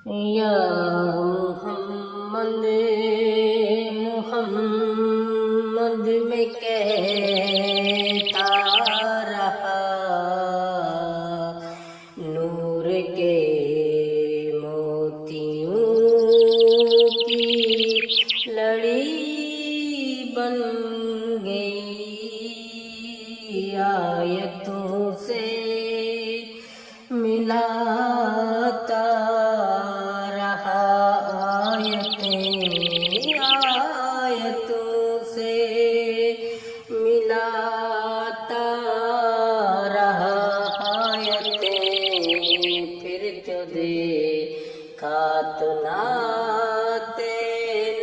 یا محمد محمد میں کہتا رہا، نور کے موتیوں کی لڑی بن گئی، آیتوں سے ملاتا رہا، آیتوں سے ملاتا رہا آیتیں، پھر جو دیکھا تو نعت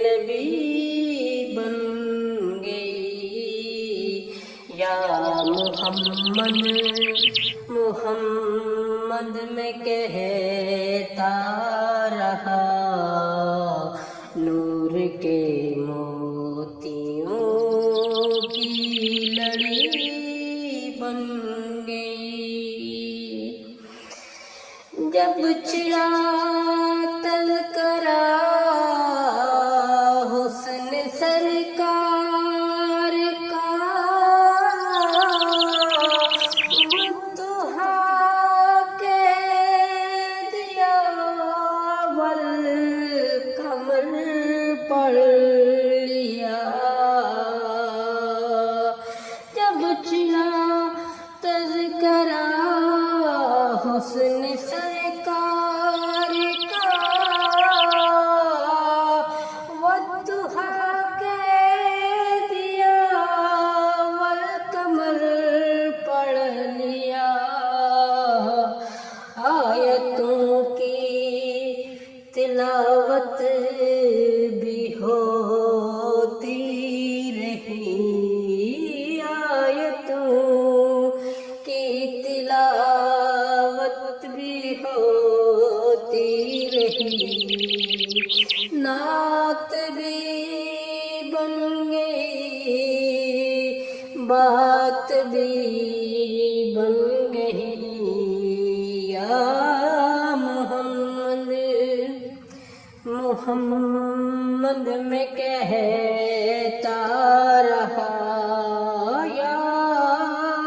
نبی بن گئی، یا محمد محمد میں کہتا رہا، نور کے موتیوں کی لڑی بن گئی، جب چھڑا تذکرہ حسن سرکار کا، پڑھ لیا، جب چھڑا تذکرہ حسن سرکار کا، والضحیٰ کہہ دیا، والقمر پڑھ لیا، آیتوں کی تلاوت بھی ہوتی رہی، آیتوں کی تلاوت بھی ہوتی رہی، نعت بھی بن گئی، بات بھی بن گئی، یا محمد محمد میں کہتا رہا، یا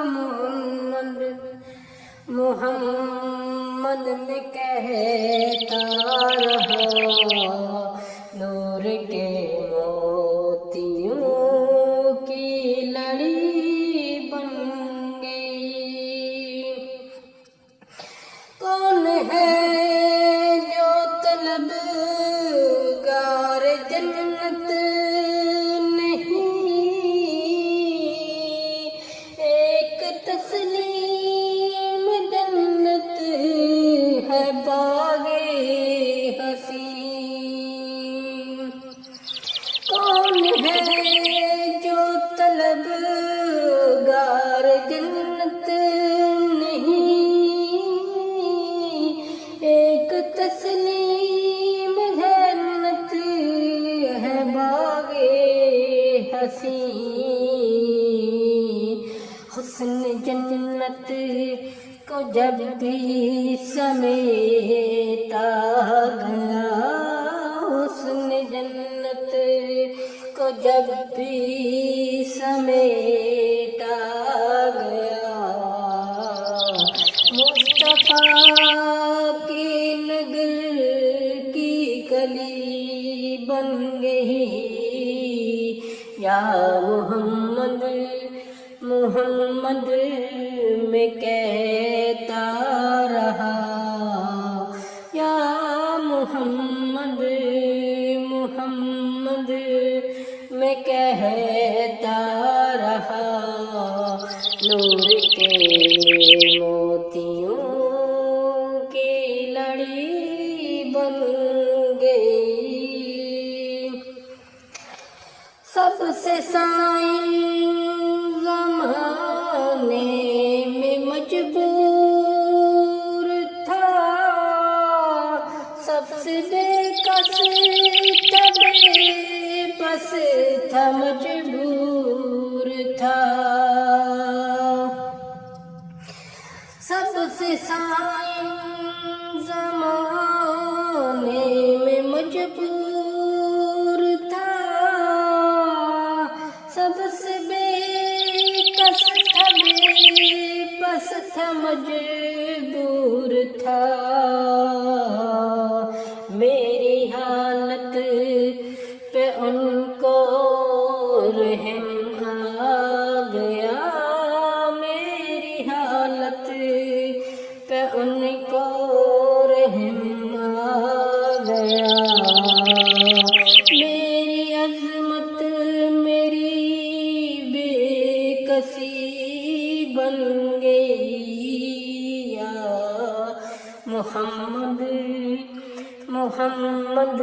محمد محمد میں کہتا رہا، نور کے موتیوں کی لڑی بن گئی، کون ہے جو طلب جنت نہیں، ایک تسلیم جنت ہے باغ حسین، کون ہے جو طلب گار جنت نہیں، ایک تسلیم جنت ہے باغ حسین، حسن جنت کو جب بھی سمیٹا گیا، حسن جنت کو جب بھی سمیٹا گیا، مصطفیٰ کی نگر کی گلی بن گئی، یا محمد محمد میں کہتا رہا، یا محمد محمد میں کہتا رہا، نور کے موتیوں کی لڑی بن گئی، سب سے سائیں زمانے میں مجبور تھا، سب سے بے کس بس تھا، مجبور تھا، سب سے سائیں زمانے گیا، میری عظمت میری بے کسی بن گئی، یا محمد محمد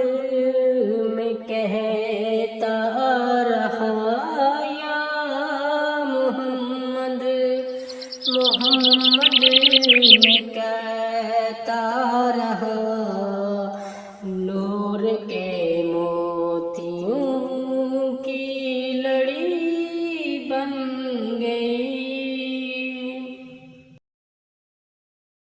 میں کہہ